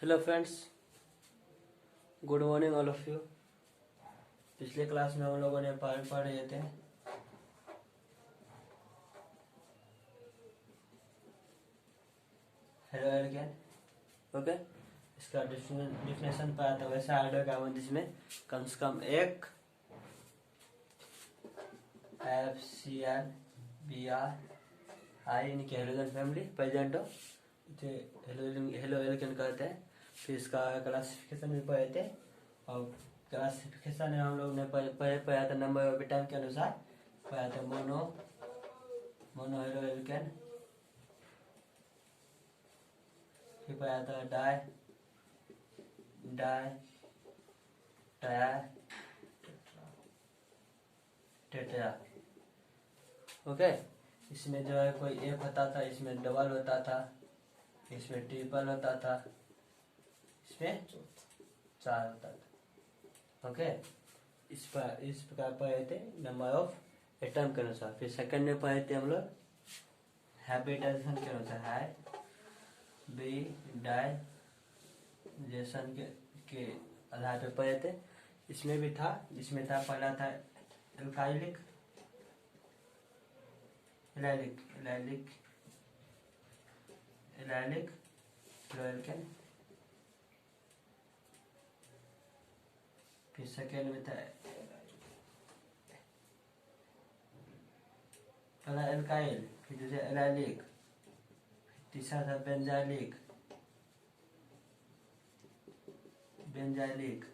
Hello friends, good morning all of you. पिछले class में हम लोगों ने पढ़ रहे थे हेलो एल्केन। ओके, इसका डिफिनेशन पाया था वैसा हाइड्रोकार्बन जिसमें कम से कम एक FCl Br आई इनकी हेलोजन फैमिली प्रेजेंट हो, इसे हेलो एल्केन कहते हैं। फिर इसका क्लासिफिकेशन भी पढ़े थे, और क्लासिफिकेशन में हम लोग ने पहले पढ़ा था नंबर ऑफ एटम के अनुसार। पढ़ा था मोनो हेलो एल्केन, फिर पढ़ा था डाई टायर टेट्रा। ओके, इसमें जो है कोई एक होता था, इसमें डबल होता था, इसमें ट्रिपल होता था, इसमें चार होता था। ओके, इस प्रकार पढ़े थे नंबर ऑफ एटम के अनुसार। फिर सेकंड में पढ़े थे हम लोग हैबिटेशन के अनुसार, हाइब्रिडाइजेशन के आधार पे पढ़े थे। इसमें भी था, इसमें था पहला था एल्काइलिक एल्केन। फिर सेकेंड में था पहला एल्काइल, फिर दूसरा एलाइलिक, तीसरा था बेंजाइलिक,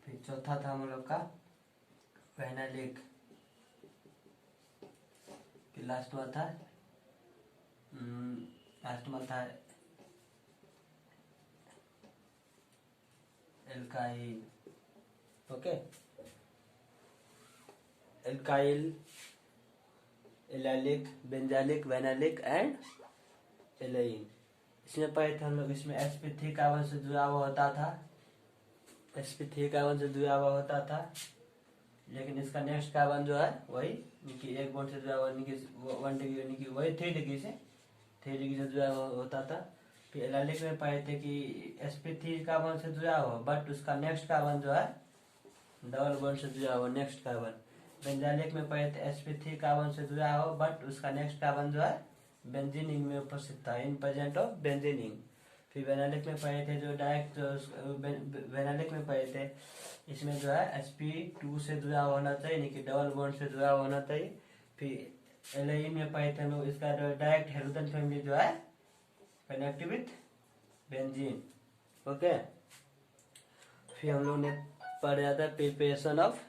फिर चौथा था हम लोग का फेनाइलिक, फिर लास्ट में था alkyl. Okay, alkyl, allylic, benzylic, vinylic and एलाइन। इसमें पढ़े थे हम लोग, इसमें sp3 कार्बन से जुड़ा हुआ होता था, लेकिन इसका नेक्स्ट कार्बन जो है वही एक बॉन्ड से जुड़ा हुआ, 1 डिग्री वही 3 डिग्री से जुड़ा हुआ होता था। फिर एलाइलिक में पढ़े थे कि sp3 कार्बन से जुड़ा हुआ, बट उसका नेक्स्ट कार्बन जो है डबल बॉन्ड से जुड़ा हुआ नेक्स्ट कार्बन। बेंजाइलिक में पढ़े थे sp3 कार्बन से जुड़ा हो, बट उसका नेक्स्ट कार्बन जो है बेंजीनिंग में उपस्थित था, इन प्रेजेंट ऑफ बेंजीनिंग। फिर वेनाइलिक में पढ़े थे जो डायरेक्ट वेनाइलिक में पढ़े थे, इसमें जो है sp2 से जुड़ा होना चाहिए, यानी कि डबल बॉन्ड से जुड़ा होना चाहिए। फिर एलाइन में पढ़े थे हम लोग, इसका डायरेक्ट हेलोजन फैमिली जो है कनेक्ट विथ बेंजीन। ओके, फिर हम लोग ने पढ़ा था प्रिपरेशन ऑफ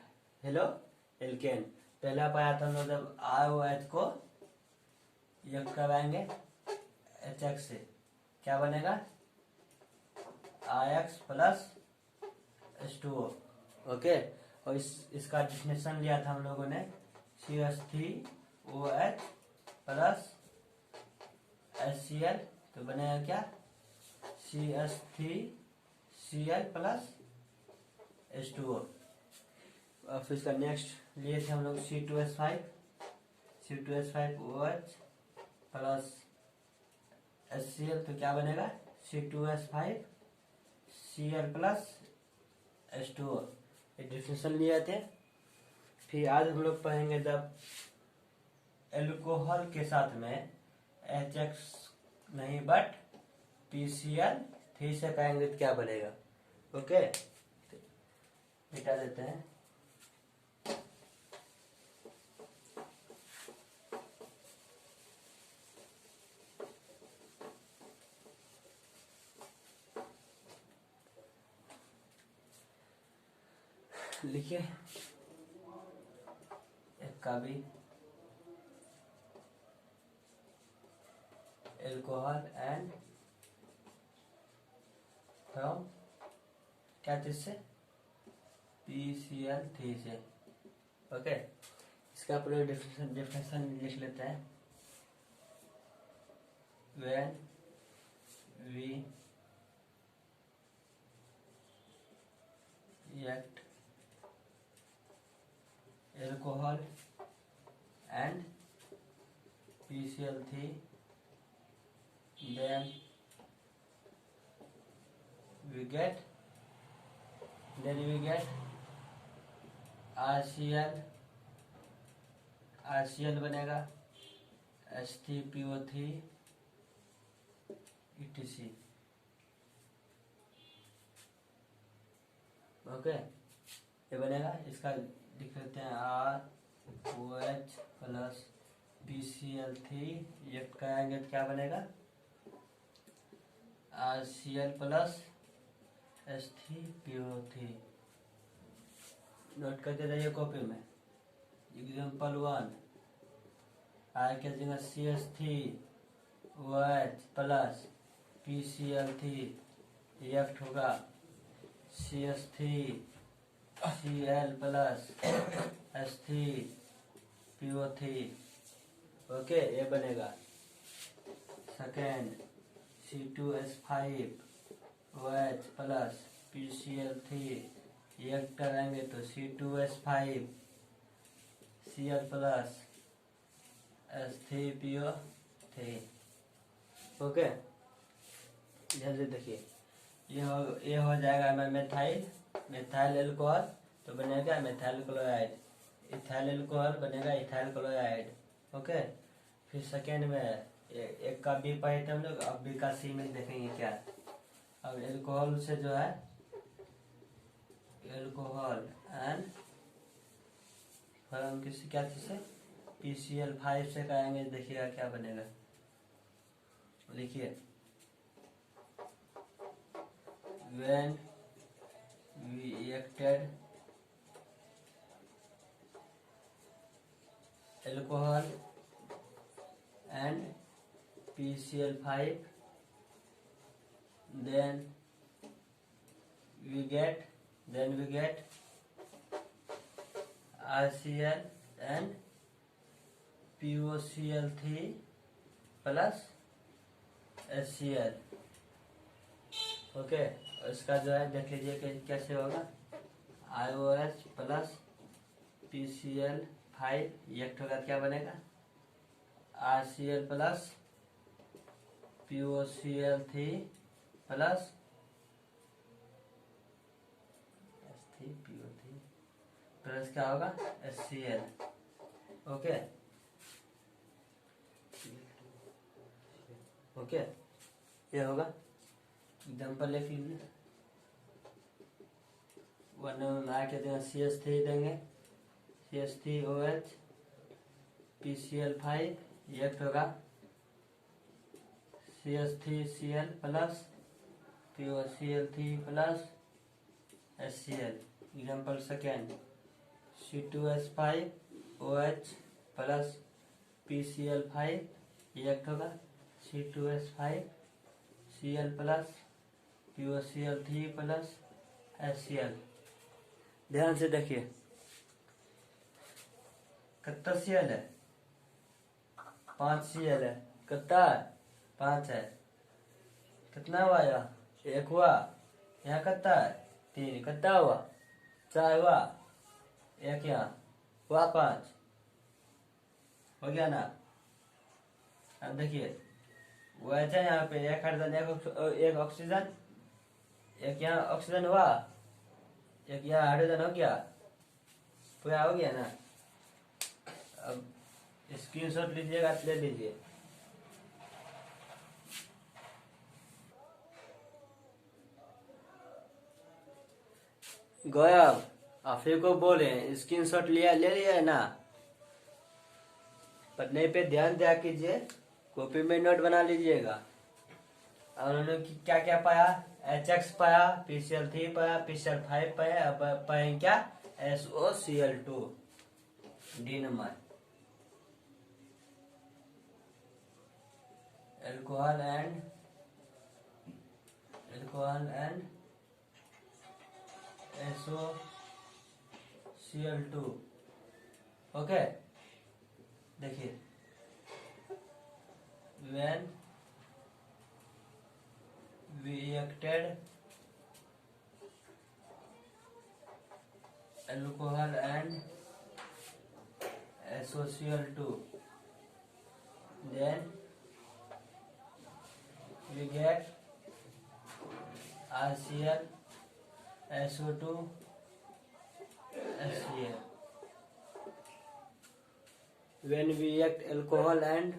हेलो एल्केन। पहला पढ़ा था हम लोग जब ROH को युक्त करवाएंगे HX से, क्या बनेगा RX प्लस H2O। ओके, और इसका डिफिनेशन लिया था हम लोगों ने CH3OH प्लस HCl, तो बनेगा क्या CH3Cl प्लस H2O। और फिर इसका नेक्स्ट लिए थे हम लोग C2H5OH प्लस HCl, तो क्या बनेगा C2H5Cl प्लस H2O। ये डिफिनेशन लिए थे। फिर आज हम लोग पढ़ेंगे जब एल्कोहल के साथ में HX नहीं बट PCl3 से कहेंगे तो क्या बनेगा। ओके, मिटा देते हैं। लिखिए एक का भी एल्कोहल एंड फ्रॉम क्या चीज से PCl3 से। ओके, इसका पूरा डिफिनेशन लिख लेते हैं। When we react alcohol and PCl3, then we get RCl बनेगा H3PO3 etc. ओके, ये बनेगा। इसका लिख लेते हैं ROH प्लस PCl3, ये करेंगे क्या बनेगा RCl प्लस H3PO3। नोट करते रहिए कॉपी में। एग्जाम्पल 1, आर के जगह CH3OH प्लस PCl3, रिएक्ट होगा CH3Cl प्लस H3PO3। ओके, ये बनेगा। Second, C2H5OH plus PCl3, react करेंगे तो C2H5Cl प्लस H3PO3। ओके, ध्यान से देखिए, ये हो जाएगा हमें मेथाइल एल्कोहल, तो बनेगा मेथाइल क्लोराइड। इथाइल एल्कोहल बनेगा इथाइल क्लोराइड। ओके, फिर सेकेंड में एक का बी पढ़े थे हम लोग, अब बी का सी में देखेंगे क्या। अब एल्कोहल से जो है एल्कोहल एंड हम किसी क्या चीज से PCl5 से करेंगे, देखिएगा क्या बनेगा। लिखिए, when reacted alcohol and PCl5, then we get RCl and POCl3 plus HCl। Okay, इसका जो है देख लीजिए कि कैसे होगा। IOH प्लस PCl5 रिएक्ट होगा, क्या बनेगा RCl plus POCl3 plus H3PO3 plus क्या होगा HCl। ओके ओके, ये होगा। एग्जाम्पल लिख लीजिए। 1 में आ के देंगे CH3 देंगे, CH3OH PCl5 रिएक्ट होगा CH3Cl plus POCl3 plus HCl। Example second, C2H5OH plus PCl5 react होगा C2H5Cl plus POCl3 plus HCl। ध्यान से देखिए, कितना Cl है 5 Cl है, कितना 5 है, कितना हुआ यहाँ 1 हुआ, यहाँ कितना है 3, कितना हुआ 4 हुआ, 1 यहाँ हुआ 5, हो गया ना। अब देखिए वैसे यहाँ पे एक हाइड्रोजन एक ऑक्सीजन, एक यहाँ ऑक्सीजन हुआ, एक यहाँ हाइड्रोजन हो गया, पूरा हो गया ना। अब स्क्रीनशॉट लीजिएगा, ले लीजिए। गौरव, आप ही को बोले स्क्रीनशॉट लिया, ले लिया है ना। पढ़ने पे ध्यान दिया कीजिए, कॉपी में नोट बना लीजिएगा। और उन्होंने क्या क्या पाया, HX पाया, PCl3 पाया, PCl5 पाया, अब पाएंगे क्या SOCl2 D number. Alcohol and SOCl2। Okay, देखिए when reacted alcohol and SOCl2, then we get RCl SO2 HCl. When we react alcohol and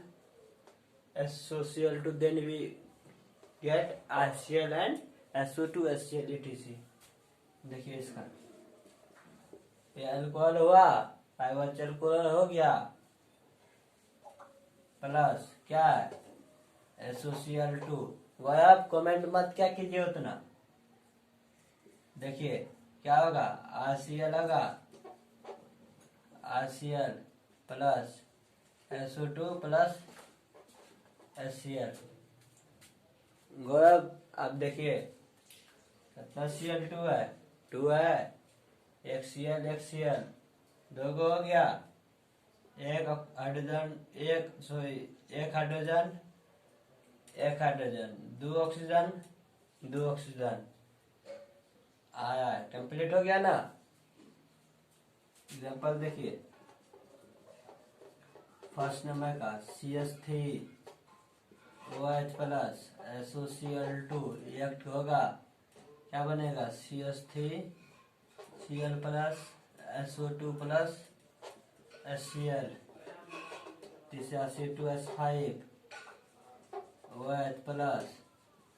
SOCl2, then we get RCl and SO2 HCl etc. देखिए इसका ये alcohol हुआ, पाइवच alcohol हो गया, plus क्या है SOCl2। वह आप कमेंट मत क्या कीजिए उतना। देखिए क्या होगा, RCl होगा, RCl plus SO2 plus HCl। गौरव आप देखिए कितना Cl2 है, 2 है, एक Cl एक Cl, दो गो हो गया, एक हाइड्रोजन एक हाइड्रोजन एक हाइड्रोजन, दो ऑक्सीजन आया, कंप्लीट हो गया ना। एग्जांपल देखिए, फर्स्ट नंबर का CH3 OH plus SOCl2 react होगा, क्या बनेगा CH3 Cl plus SO2 plus HCl, तीसरा C2H5 OH plus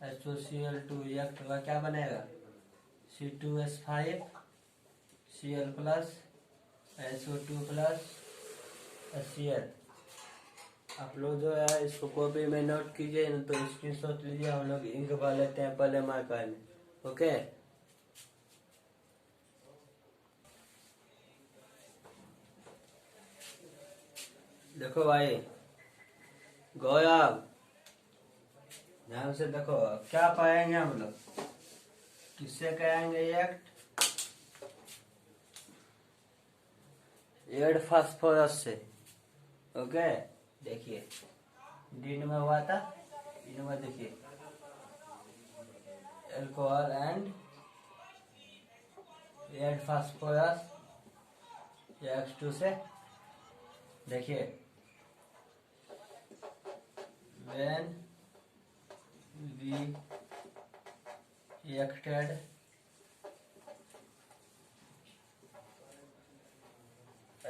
SOCl2 react होगा, क्या बनेगा C2H5 Cl plus SO2 plus HCl। आप लोग जो है इसको कॉपी में नोट कीजिए, न तो स्क्रीनशॉट लीजिए, हम लोग इंक भर लेते हैं पहले मार्कर में। ओके, देखो भाई गौरव ध्यान से देखो, क्या पाएंगे हम लोग, किससे कहेंगे एड फास्फोरस से। ओके, देखिए दिन में हुआ था, इनमें देखिए alcohol and add phosphorus X2 से। देखिए when we reacted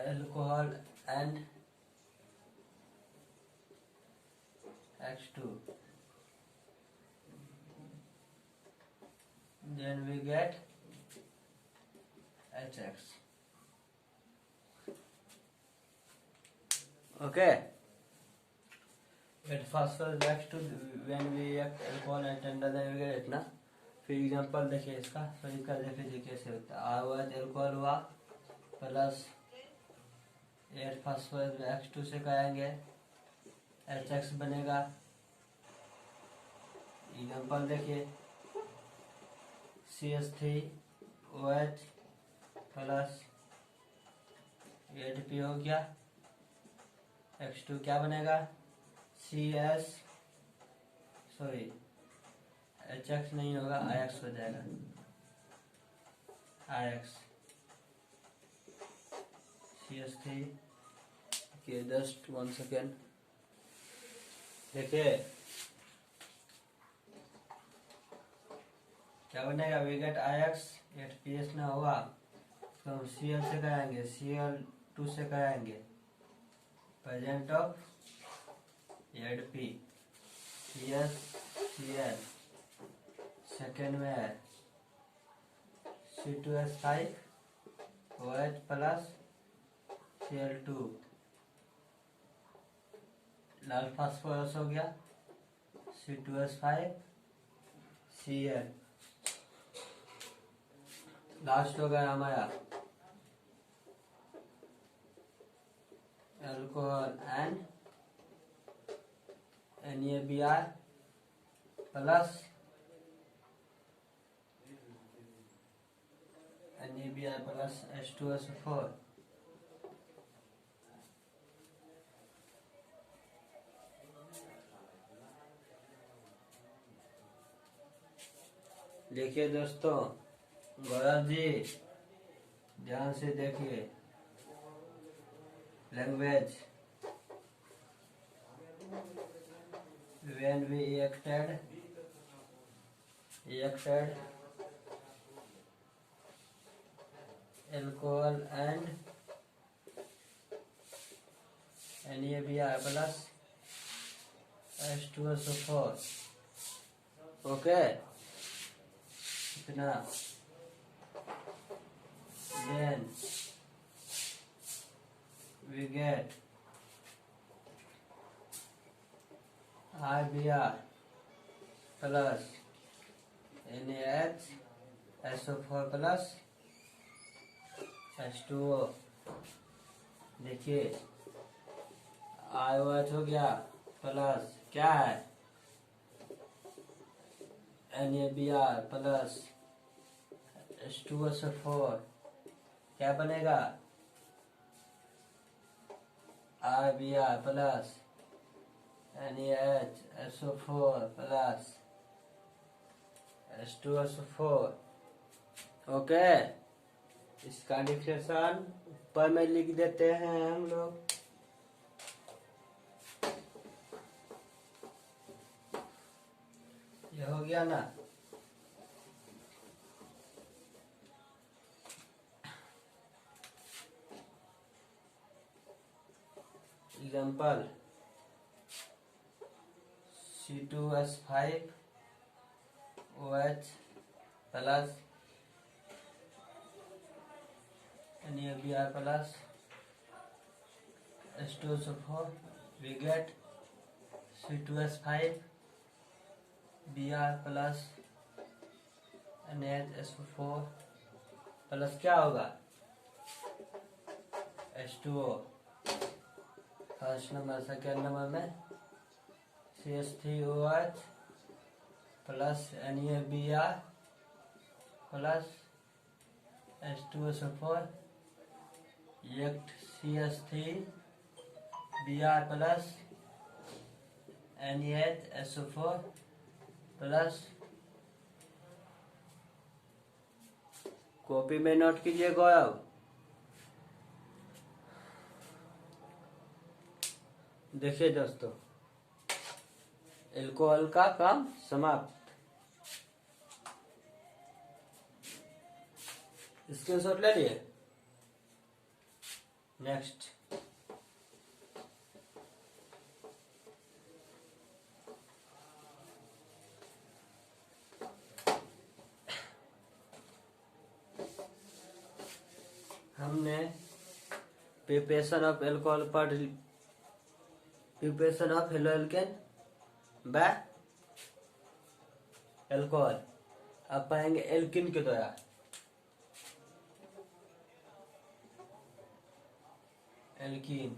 alcohol and X2, then we get HX. Okay, at phosphorus X2 when we react alcohol and tender, then we get इतना। फिर एग्जांपल देखिए इसका, सही कर देखिए कैसे होता है। OH अल्कोहल हुआ प्लस एट फास्फोरस X2 से करेंगे HX बनेगा। एग्जांपल देखिए CH3 OH प्लस ADP हो गया, X2 क्या बनेगा HX नहीं होगा, IX हो जाएगा, IX CH3 के जस्ट 1 सेकेंड। देखिए क्या बनेगा, वी गेट IX, HPS ना हुआ तो हम Cl से कराएंगे, Cl2 से कराएंगे, present of ADP CL, second में है C2H5 OH प्लस Cl2, लाल फास्फोरस हो गया C2H5 Cl, लास्ट हो गया हमारा alcohol and NaBr plus H2SO4। देखिए दोस्तों, गौरव जी ध्यान से देखिए, language when we reacted reacted alcohol and NaBr plus H2SO4. Okay, now then we get IBr plus NaHSO4 plus H2O. देखिए IOH हो गया प्लस क्या है NaBr प्लस H2SO4 क्या बनेगा IBr plus NaHSO4 plus H2SO4. Okay, इसका डिफरेंशन ऊपर में लिख देते हैं हम लोग। ये हो गया ना। Example C2H5OH plus NaBr plus H2SO4. We get C2H5Br plus NaHSO4 plus क्या होगा H2O। First number second number में CH3OH plus NaBr plus H2SO4 एक CH3Br plus NaHSO4 plus copy में नोट कीजिए गौरव। देखिए दोस्तों, एल्कोहल का काम समाप्त। स्क्रीनशॉट ले लिए। नेक्स्ट हमने प्रिपरेशन ऑफ एल्कोहल पढ़ preparation of haloalkane by alcohol. अब पढ़ेंगे एल्किन के द्वारा। Alkene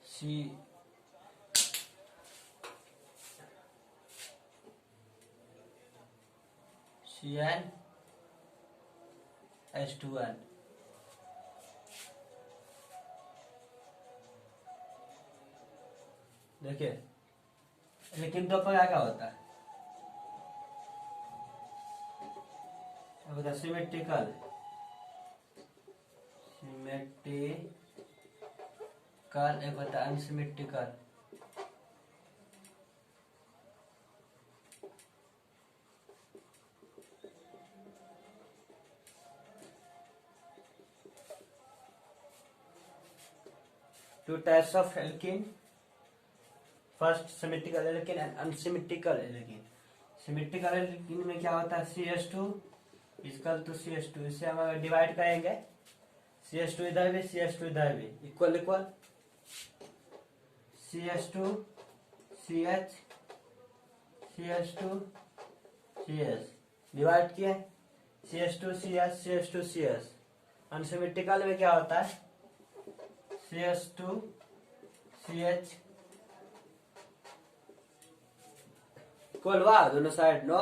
CnH2n। देखिए लेकिन दो प्रकार का होता है। अब सिमेट्रिकल एक होता है unsymmetrical. Two types of alkene, first symmetrical alkene and unsymmetrical alkene. Symmetrical alkene में क्या होता है CH2 इक्वल टू CH2। इसे हम अगर डिवाइड करेंगे CH2 इधर भी CH2 इधर भी equal equal CH2 CH CH2 CS divide किए CH2 CS CH2 CS। Unsymmetrical में क्या होता है CH2 CH इक्वल वा दोनों side no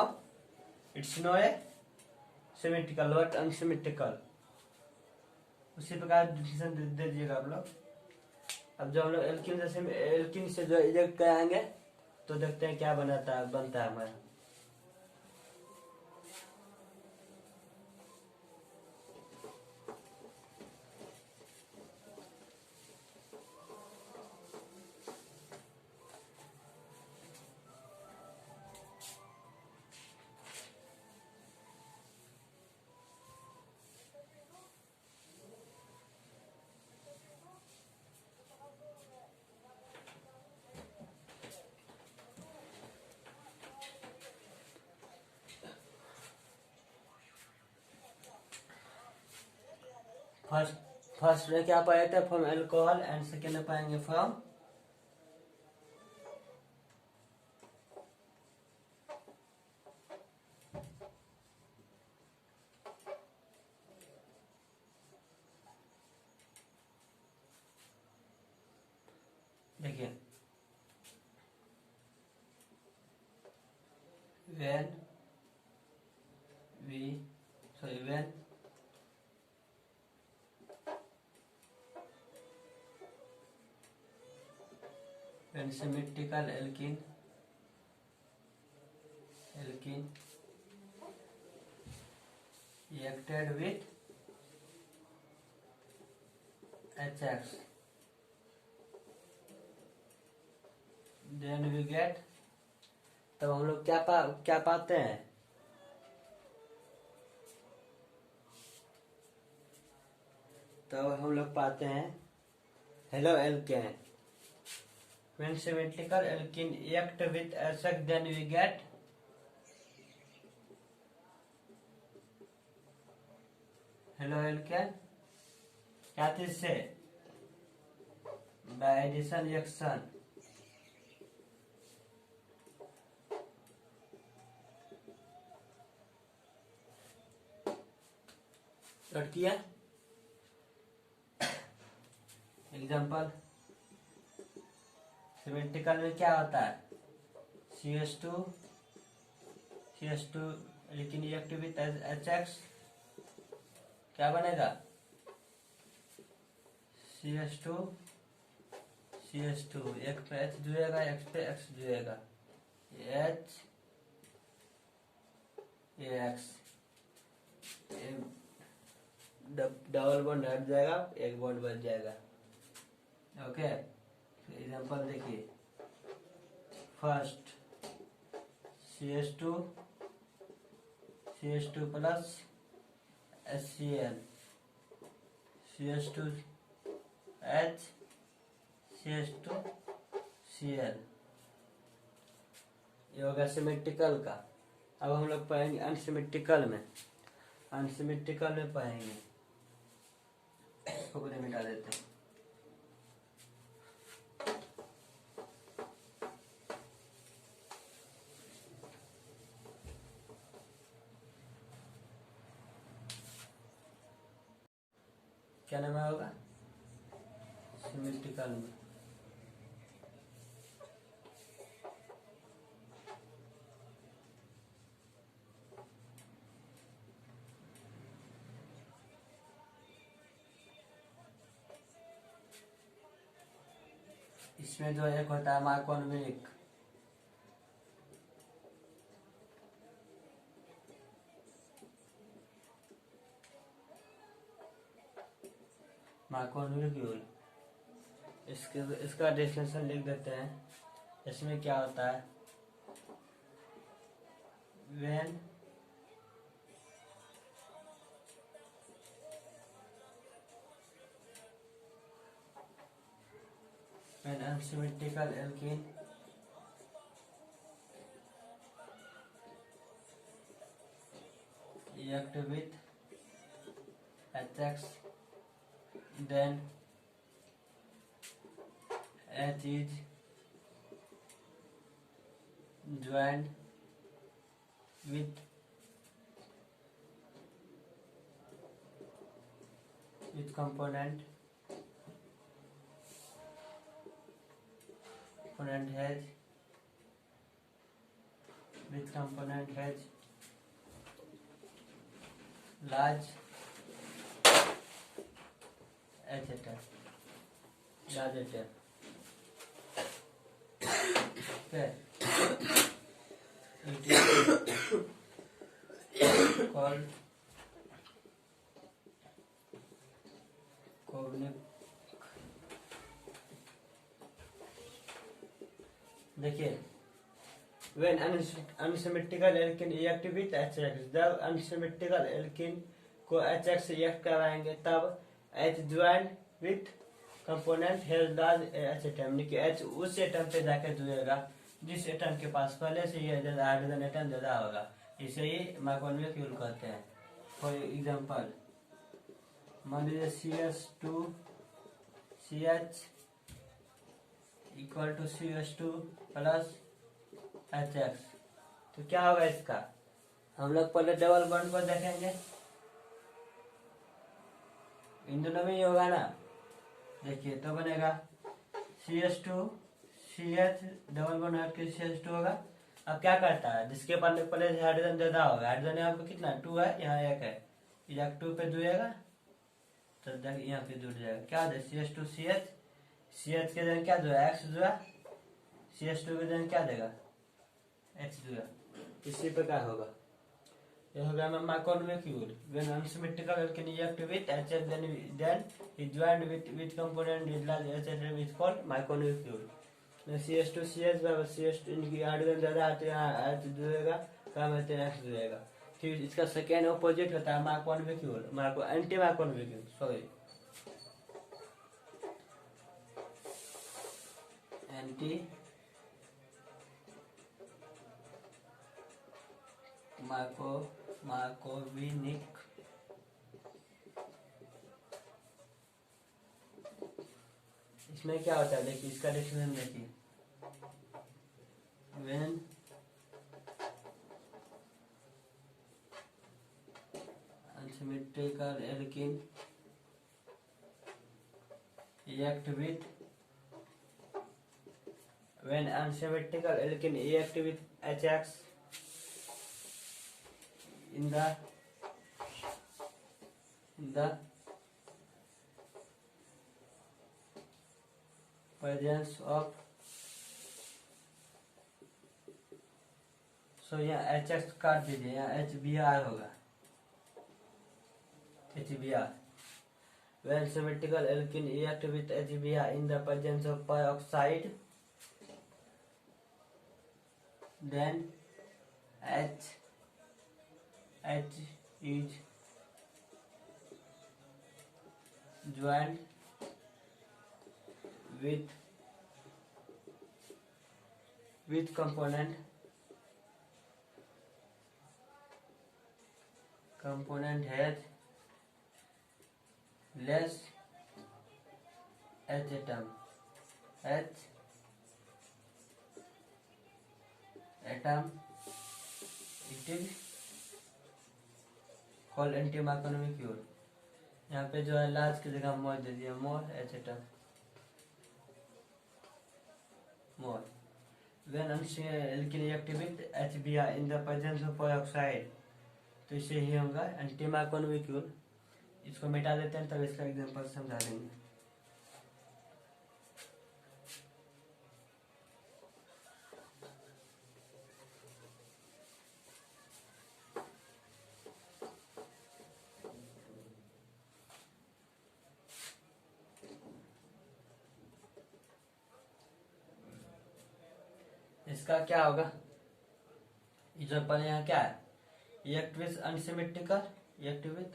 it's no a symmetrical but unsymmetrical. उसी प्रकार डिसीजन दे दीजिएगा आप लोग। अब जब हम लोग एल्किन से जो इजेक्ट कराएंगे तो देखते हैं क्या बनता है हमारा। फर्स्ट में क्या पाए थे, फ्रॉम अल्कोहल, एंड सेकेंड में पाएंगे फ्रॉम देखिए when symmetrical alkene reacted with HX, then we get, तब हम लोग क्या पाते हैं, तब हम लोग पाते हैं halo alkane. When symmetrical alkene react with HX, then we get halo alkane. क्या चीज से, बाय एडिशन रिएक्शन, नोट किया। एग्जाम्पल, सिमेट्रिकल में क्या होता है, CH2 लेकिन रिएक्ट विथ HX, क्या बनेगा, CH2 एक पे H जुड़ेगा, एक पे X जुड़ेगा, HAX, डबल बॉन्ड हट जाएगा, एक बॉन्ड बच जाएगा। ओके, एग्जांपल देखिए, first CH2 plus HCl, CH2H, CH2Cl, ये होगा सिमेट्रिकल का। अब हम लोग पढ़ेंगे अनसिमेट्रिकल में। पढ़ेंगे, इसको मिटा देते हैं। क्या नाम होगा सिमेट्रिकल में, इसमें जो एक होता है मार्कोनविक, इसका डेफिनेशन लिख देते हैं। इसमें क्या होता है, when unsymmetrical alkene react with HX, then H is joined with component H, with component H large atom, okay, it is called cognic। देखिए, when unsymmetrical alkene react with HX, जब unsymmetrical alkene को HX react कराएंगे तब H join with component has large H atom, कि H उस atom पे जाके जुड़ेगा जिस एटम के पास पहले से ये हाइड्रोजन एटम ज्यादा होगा। इसे ही मार्कोनविक यूज करते हैं। फॉर एग्जांपल, मान लीजिए CH equal to CH2 plus HX। तो क्या होगा इसका, हम लोग पहले डबल बॉन्ड को देखेंगे, इन दोनों में ही होगा ना। देखिए तो बनेगा CH2 CH डबल बॉन्ड हट के CH2 होगा। अब क्या करता है, जिसके पास पहले हाइड्रोजन ज्यादा होगा, हाइड्रोजन यहाँ पे कितना 2 है, यहाँ 1 है, यहाँ 2 पे जुड़ेगा तो यहाँ पे जुड़ जाएगा। क्या हो जाए CH2 CH के जगह क्या जुड़ा, X जुड़ा, CH2 के जगह क्या देगा, H जुड़ा। इसी प्रकार होगा, यह होगा माइक्रोमोलेक्यूल when unsymmetrical alkene react with HF then is joined with component is large HF is called micromolecule। CH2 CH बराबर CH2 इनकी हाइड्रोजन ज्यादा आते हैं, H जुड़ेगा, कम आते हैं X जुड़ेगा। फिर इसका सेकेंड ऑपोजिट होता है माइक्रोमोलेक्यूल, एंटी माइक्रोमोलेक्यूल, सॉरी एंटी माइक्रोविनिक। इसमें क्या होता है, देखिए इसका डिफिनेशन देखिए, when unsymmetrical alkene react with HX in the presence of, सो यहाँ HX काट दीजिए, यहाँ HBr होगा, HBr। When symmetrical alkene react with HBr in the presence of peroxide, then H is joined with component has less H atom, it is called anti-macromolecule। यहाँ पे जो है large की जगह मोर दे दिया, मोर H atom, more. When alkene react with HBr in the presence of peroxide, तो इसे ही होगा एंटी माइक्रोमोलेक्यूल। इसको मिटा देते हैं, तब इसका एग्जांपल समझा देंगे। इसका क्या होगा, एग्जांपल यहाँ क्या है, react with unsymmetrical, react with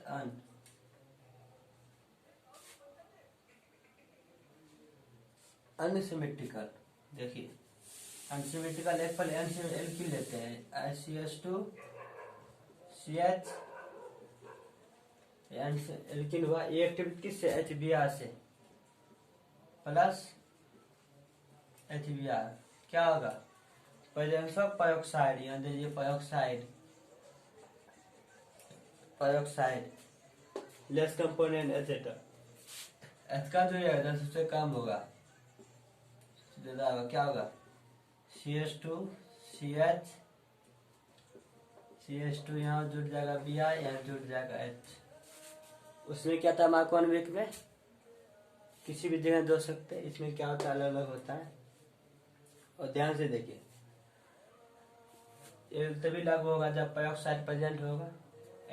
unsymmetrical। देखिए अनसिमेट्रिकल एक पहले एल्किल लेते हैं, CH2 CH एल्किन हुआ, ये एक्टिविटी से HBr से प्लस HBr, क्या होगा, प्रेजेंस ऑफ पेरोक्साइड, यहाँ देखिए पेरोक्साइड लेस कंपोनेंट एसेटा, एच का जो है 10 से कम होगा, ज्यादा होगा, क्या होगा CH2 CH2 यहाँ जुड़ जाएगा Br, यहाँ जुड़ जाएगा H। उसमें क्या था माइक्रोमोलेक्यूल में किसी भी जगह जोड़ सकते हैं, इसमें क्या होता है अलग अलग होता है। और ध्यान से देखिए, ये तभी लागू होगा जब पेरोक्साइड प्रेजेंट होगा,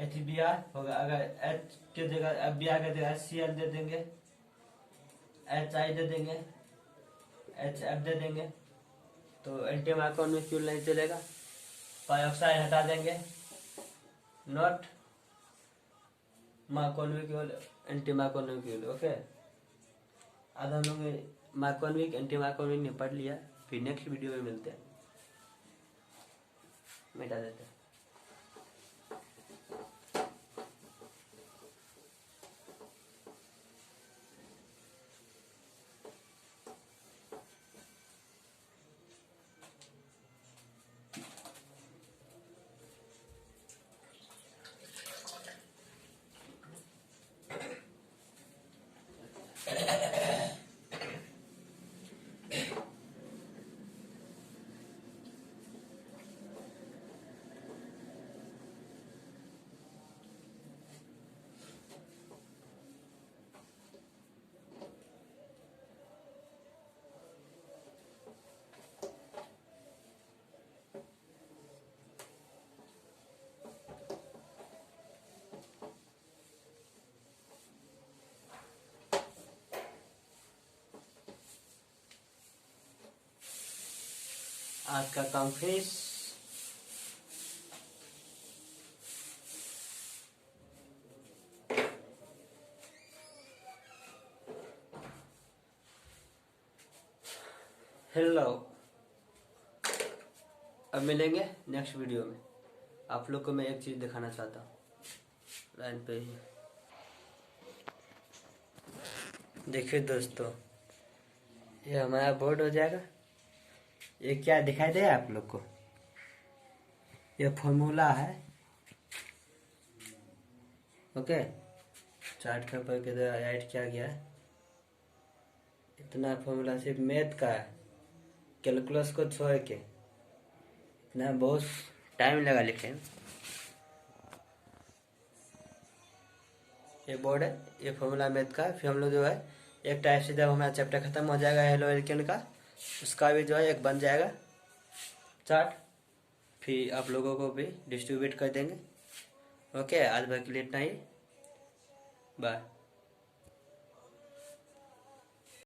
HBr होगा। अगर H के जगह Br के जगह HCl दे देंगे, HI दे देंगे, HF दे देंगे, तो एंटी माइक्रोमोलेक्यूल नहीं चलेगा। पेरोक्साइड हटा देंगे, नॉट माइक्रोमोलेक्यूल, एंटी माइक्रोमोलेक्यूल। ओके, आज हम लोग माइक्रोमोलेक्यूल एंटी माइक्रोमोलेक्यूल निपट लिया, फिर नेक्स्ट वीडियो में मिलते हैं, मिटा देते हैं। आज का काम फिनिश। हेलो, अब मिलेंगे नेक्स्ट वीडियो में। आप लोग को मैं एक चीज दिखाना चाहता हूँ, लाइन पे ही देखिए दोस्तों, ये हमारा बोर्ड हो जाएगा। ये क्या दिखाई दे आप लोग को? ये फॉर्मूला है, ओके। चार्ट पेपर के द्वारा ऐड किया गया है। इतना फॉर्मूला सिर्फ मैथ का है, कैलकुलस को छोड़ के। इतना बहुत टाइम लगा लिखे। ये बोर्ड है, ये फॉर्मूला मैथ का। फिर हम लोग जो है एक टाइप से जब हमारा चैप्टर खत्म हो जाएगा हेलो एल्केन का, उसका भी जो है एक बन जाएगा चार्ट। फिर आप लोगों को भी डिस्ट्रीब्यूट कर देंगे। ओके, आज भर के लिए इतना ही। बाय।